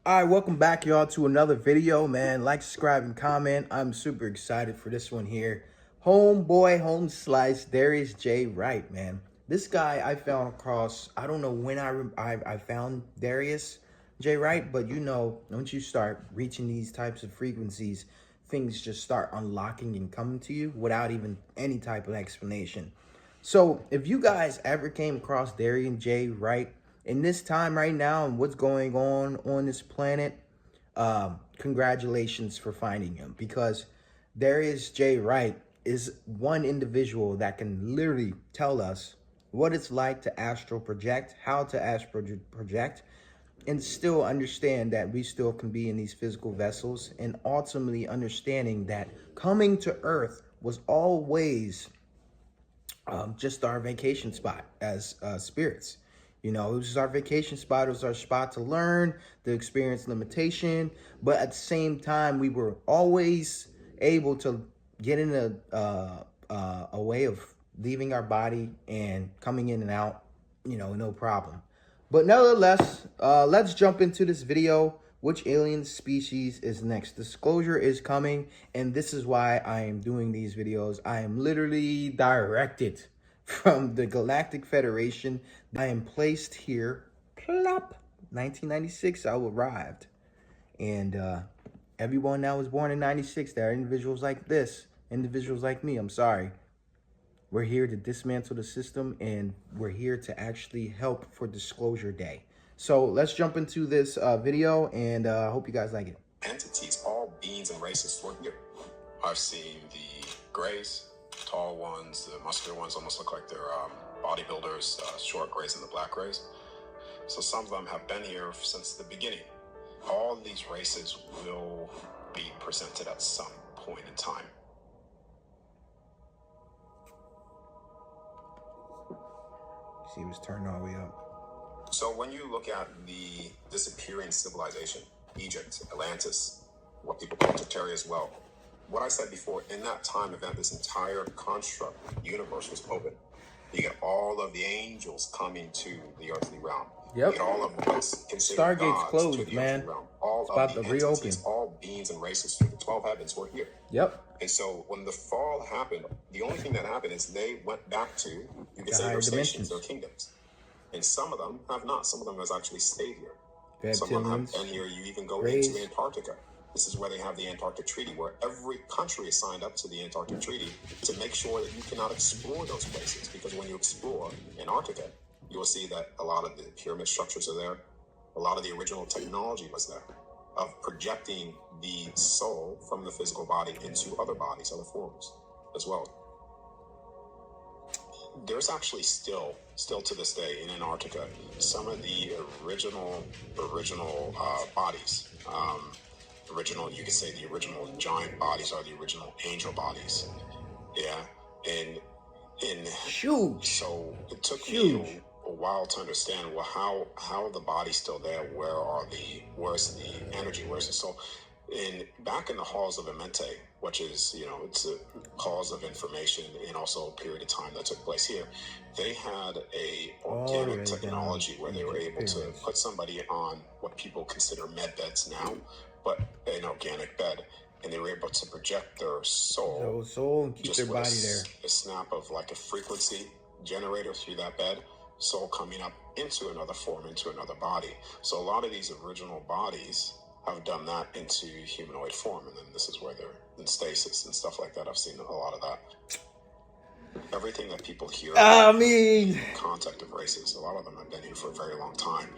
All right, welcome back, y'all, to another video, man. Like, subscribe, and comment. I'm super excited for this one here. Homeboy, home slice, Darius J Wright, man. This guy I found across, I don't know when I found Darius J Wright, but you know, once you start reaching these types of frequencies, things just start unlocking and coming to you without even any type of explanation. So if you guys ever came across Darius J Wright, in this time right now and what's going on this planet, congratulations for finding him, because Darius J Wright is one individual that can literally tell us what it's like to astral project, how to astral project, and still understand that we still can be in these physical vessels, and ultimately understanding that coming to Earth was always just our vacation spot as spirits. You know, it was our vacation spot. It was our spot to learn, to experience limitation. But at the same time, we were always able to get in a way of leaving our body and coming in and out, you know, no problem. But nevertheless, let's jump into this video. Which alien species is next? Disclosure is coming, and this is why I am doing these videos. I am literally directed from the Galactic Federation. I am placed here, plop, 1996, I arrived. And everyone that was born in 96, there are individuals like this, individuals like me, I'm sorry. We're here to dismantle the system, and we're here to actually help for Disclosure Day. So let's jump into this video, and I hope you guys like it. Entities, all beings and races for here. I've seen the grays, tall ones, the muscular ones almost look like they're bodybuilders, short grays and the black grays. So some of them have been here since the beginning. All these races will be presented at some point in time. See, it was turned all the way up. So when you look at the disappearing civilization, Egypt, Atlantis, what people call Terraria as well, what I said before, in that time event, this entire construct, universe was open. You get all of the angels coming to the earthly realm. Yep. You get all of what's considered Stargate's gods closed, to the man. earthly realm. All it's of about the to entities, reopen. all beings and races through the 12 heavens were here. Yep. And so when the fall happened, the only thing that happened is they went back to, you could say, their stations, their kingdoms. And some of them have not. Some of them has actually stayed here. Some of them have been here. You even go into Antarctica. This is where they have the Antarctic Treaty, where every country is signed up to the Antarctic Treaty to make sure that you cannot explore those places. Because when you explore Antarctica, you will see that a lot of the pyramid structures are there. A lot of the original technology was there of projecting the soul from the physical body into other bodies, other forms as well. There's actually still to this day in Antarctica, some of the original bodies, original, you could say the original giant bodies are the original angel bodies. Yeah. And huge. So it took me a while to understand, well, how are the bodies still there? Where's the energy? Where's the soul? And back in the halls of Amente, which is, you know, it's a halls of information and also a period of time that took place here, they had a organic technology where they were able to put somebody on what people consider med beds now, but an organic bed, and they were able to project their soul and keep their body there. A snap of like a frequency generator through that bed, soul coming up into another form, into another body. So a lot of these original bodies have done that into humanoid form, and then this is where they're in stasis and stuff like that. I've seen a lot of that. Everything that people hear about contact of races, a lot of them have been here for a very long time.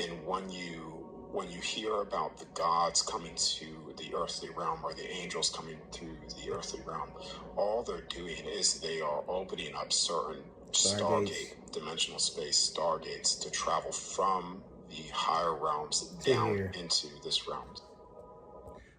And when you hear about the gods coming to the earthly realm, or the angels coming to the earthly realm, all they're doing is they are opening up certain stargate, dimensional space stargates to travel from the higher realms down into this realm.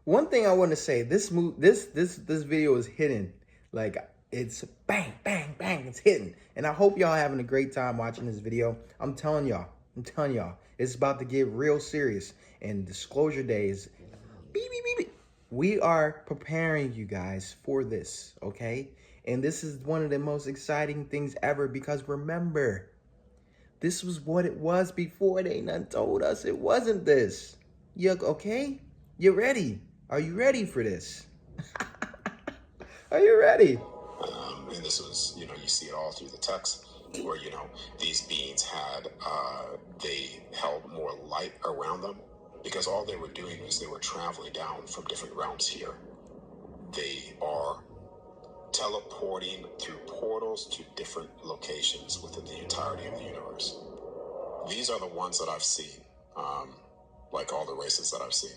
One thing I want to say, this video is hidden. Like, it's bang, bang, bang, it's hidden. And I hope y'all having a great time watching this video. I'm telling y'all, it's about to get real serious. And Disclosure Day is beep, beep, beep, beep. We are preparing you guys for this, okay? And this is one of the most exciting things ever, because remember, this was what it was before. They done told us it wasn't this. You okay? You ready? Are you ready for this? Are you ready? And this was, you see it all through the text where, these beings they held more light around them because all they were doing is they were traveling down from different realms here. They are teleporting through portals to different locations within the entirety of the universe. These are the ones that I've seen, like all the races that I've seen.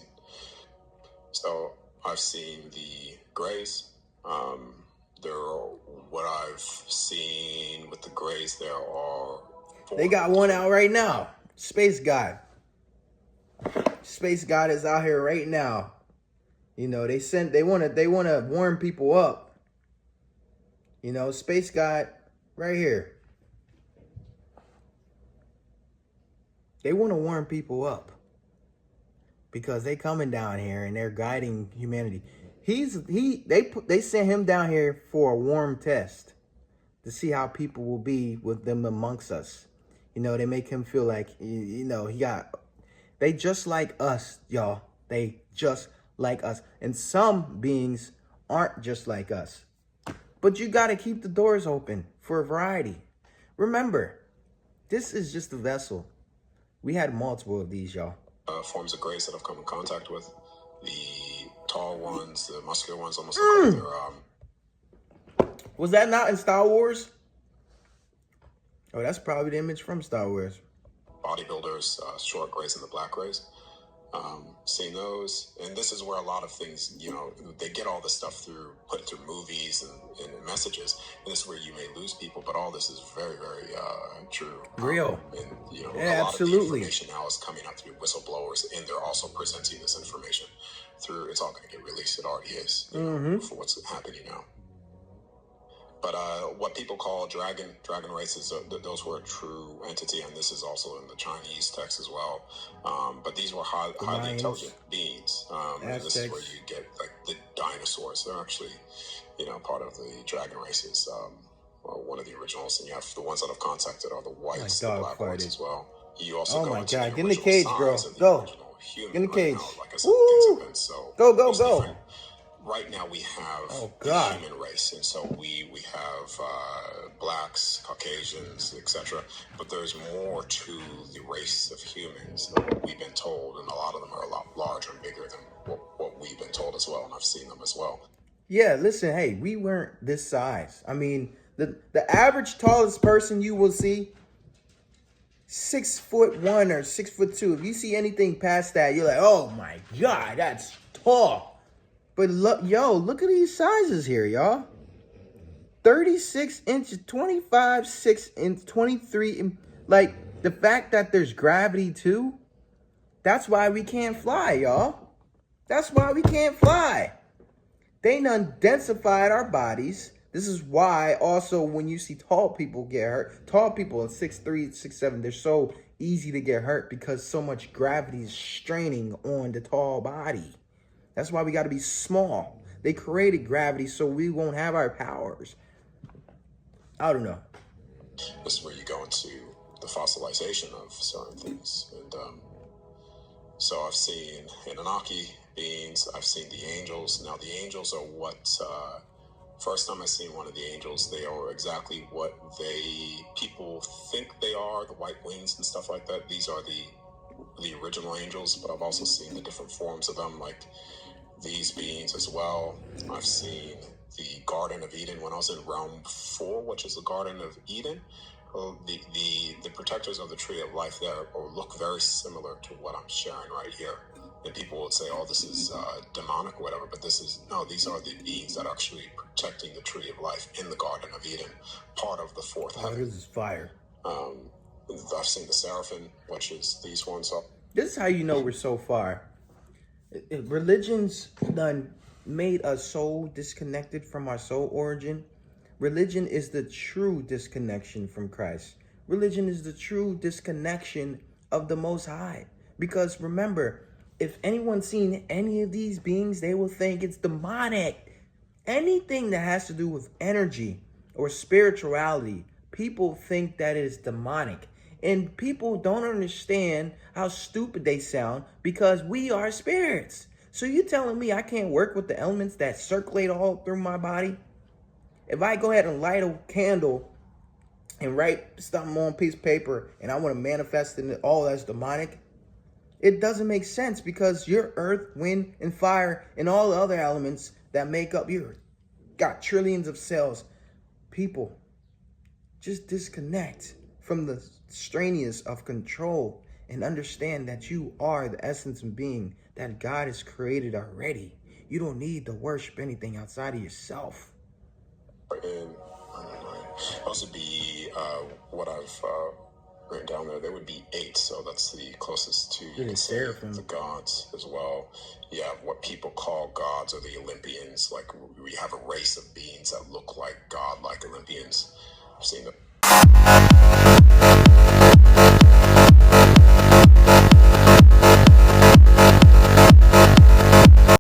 So I've seen the Greys. What I've seen with the Greys, there are four. They got one out right now. Space God. Space God is out here right now. They want to warm people up. Space God right here. They want to warm people up because they coming down here and they're guiding humanity. They sent him down here for a warm test to see how people will be with them amongst us. They make him feel like they just like us, y'all. They just like us. And some beings aren't just like us. But you got to keep the doors open for a variety. Remember, this is just a vessel. We had multiple of these, y'all. Forms of grace that I've come in contact with. The tall ones, the muscular ones, almost look like they're... Was that not in Star Wars? Oh, that's probably the image from Star Wars. Bodybuilders, short grays and the black grays. Seeing those, and this is where a lot of things, they get all this stuff put it through movies and messages, and this is where you may lose people, but all this is very, very true. Real. And, yeah, a lot absolutely. of the information now is coming out through whistleblowers, and they're also presenting this information through, it's all going to get released. It already is, for what's happening now. But what people call dragon races, those were a true entity, and this is also in the Chinese text as well. But these were highly intelligent beings. And this is where you get like the dinosaurs. They're actually, part of the dragon races. One of the originals, and you have the ones that I've contacted are the whites, the black ones as well. You also go into Get in the cage, girl. Go. Get in the cage. Like I said, things have been so go. Right now we have the human race, and so we have blacks, Caucasians, etc. But there's more to the race of humans that we've been told, and a lot of them are a lot larger and bigger than what we've been told as well, and I've seen them as well. Yeah, listen, hey, we weren't this size. I mean, the average tallest person you will see, 6'1" or 6'2". If you see anything past that, you're like, oh my God, that's tall. But look at these sizes here, y'all. 36 inches, 25, 6 and 23. Like, the fact that there's gravity too, that's why we can't fly, y'all. That's why we can't fly. They done densified our bodies. This is why also when you see tall people get hurt, tall people at 6'3", 6'7", they're so easy to get hurt because so much gravity is straining on the tall body. That's why we got to be small. They created gravity so we won't have our powers. I don't know. This is where you go into the fossilization of certain things. And so I've seen Anunnaki beings. I've seen the angels. Now, the angels are what... first time I seen one of the angels, they are exactly what people think they are, the white wings and stuff like that. These are the original angels, but I've also seen the different forms of them, like these beings as well. I've seen the Garden of Eden when I was in Realm 4, which is the Garden of Eden. The protectors of the Tree of Life there look very similar to what I'm sharing right here. And people would say, oh, this is demonic or whatever, but these are the beings that are actually protecting the Tree of Life in the Garden of Eden, part of the fourth heaven. This is fire. I've seen the Seraphim, which is these ones up. This is how you know we're so far. Religion's done made us so disconnected from our soul origin. Religion is the true disconnection from Christ. Religion is the true disconnection of the Most High. Because remember, if anyone's seen any of these beings, they will think it's demonic. Anything that has to do with energy or spirituality, people think that it is demonic. And people don't understand how stupid they sound because we are spirits. So you telling me I can't work with the elements that circulate all through my body? If I go ahead and light a candle and write something on a piece of paper and I want to manifest it all as demonic, it doesn't make sense because you're earth, wind, and fire and all the other elements that make up you. Got trillions of cells. People, just disconnect from the strenuous of control and understand that you are the essence of being that God has created already. You don't need to worship anything outside of yourself. And also be what I've written down there. There would be 8, so that's the closest to, you can say, the gods as well. You have what people call gods, or the Olympians. Like, we have a race of beings that look like God-like Olympians. I've seen the